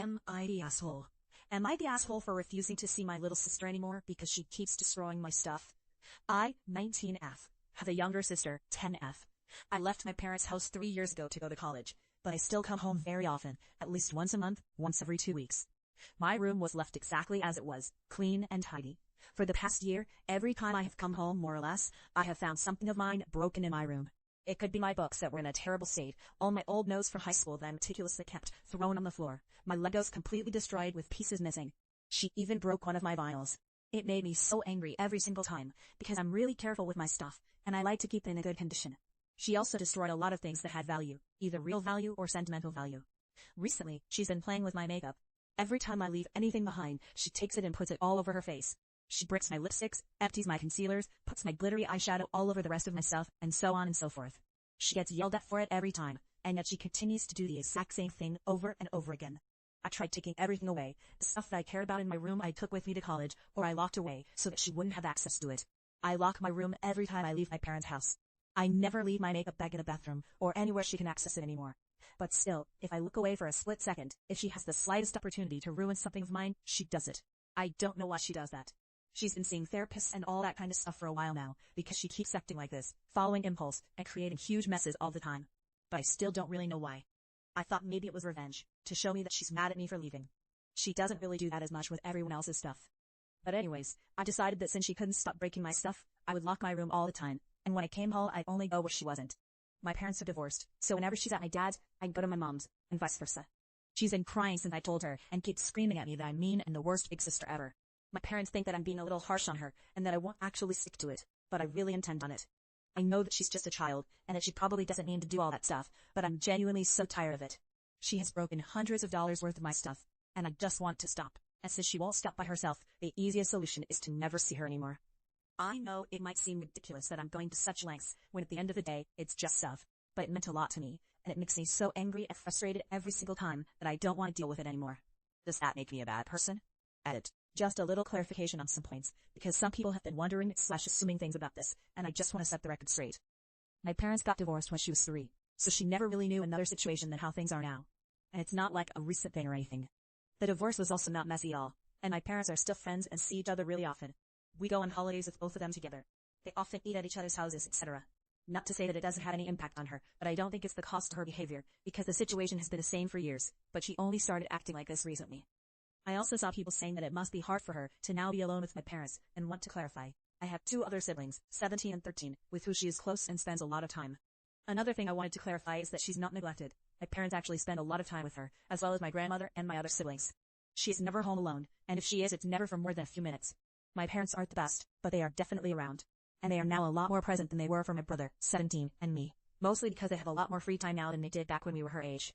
Am I the asshole? Am I the asshole for refusing to see my little sister anymore because she keeps destroying my stuff? I, 19F, have a younger sister, 10F. I left my parents' house 3 years ago to go to college, but I still come home very often, at least once a month, once every 2 weeks. My room was left exactly as it was, clean and tidy. For the past year, every time I have come home, more or less, I have found something of mine broken in my room. It could be my books that were in a terrible state, all my old notes from high school that I meticulously kept, thrown on the floor, my Legos completely destroyed with pieces missing. She even broke one of my vinyls. It made me so angry every single time, because I'm really careful with my stuff, and I like to keep it in a good condition. She also destroyed a lot of things that had value, either real value or sentimental value. Recently, she's been playing with my makeup. Every time I leave anything behind, she takes it and puts it all over her face. She breaks my lipsticks, empties my concealers, puts my glittery eyeshadow all over the rest of my stuff, and so on and so forth. She gets yelled at for it every time, and yet she continues to do the exact same thing over and over again. I tried taking everything away, the stuff that I cared about in my room I took with me to college, or I locked away so that she wouldn't have access to it. I lock my room every time I leave my parents' house. I never leave my makeup bag in the bathroom, or anywhere she can access it anymore. But still, if I look away for a split second, if she has the slightest opportunity to ruin something of mine, she does it. I don't know why she does that. She's been seeing therapists and all that kind of stuff for a while now, because she keeps acting like this, following impulse, and creating huge messes all the time. But I still don't really know why. I thought maybe it was revenge, to show me that she's mad at me for leaving. She doesn't really do that as much with everyone else's stuff. But anyways, I decided that since she couldn't stop breaking my stuff, I would lock my room all the time, and when I came home I'd only go where she wasn't. My parents are divorced, so whenever she's at my dad's, I'd go to my mom's, and vice versa. She's been crying since I told her, and keeps screaming at me that I'm mean and the worst big sister ever. My parents think that I'm being a little harsh on her, and that I won't actually stick to it, but I really intend on it. I know that she's just a child, and that she probably doesn't mean to do all that stuff, but I'm genuinely so tired of it. She has broken hundreds of dollars worth of my stuff, and I just want to stop. And since she won't stop by herself, the easiest solution is to never see her anymore. I know it might seem ridiculous that I'm going to such lengths, when at the end of the day, it's just stuff, but it meant a lot to me, and it makes me so angry and frustrated every single time that I don't want to deal with it anymore. Does that make me a bad person? Edit. Just a little clarification on some points, because some people have been wondering / assuming things about this, and I just want to set the record straight. My parents got divorced when she was 3, so she never really knew another situation than how things are now. And it's not like a recent thing or anything. The divorce was also not messy at all, and my parents are still friends and see each other really often. We go on holidays with both of them together. They often eat at each other's houses, etc. Not to say that it doesn't have any impact on her, but I don't think it's the cost to her behavior, because the situation has been the same for years, but she only started acting like this recently. I also saw people saying that it must be hard for her to now be alone with my parents, and want to clarify. I have 2 other siblings, 17 and 13, with who she is close and spends a lot of time. Another thing I wanted to clarify is that she's not neglected. My parents actually spend a lot of time with her, as well as my grandmother and my other siblings. She is never home alone, and if she is, it's never for more than a few minutes. My parents aren't the best, but they are definitely around. And they are now a lot more present than they were for my brother, 17, and me. Mostly because they have a lot more free time now than they did back when we were her age.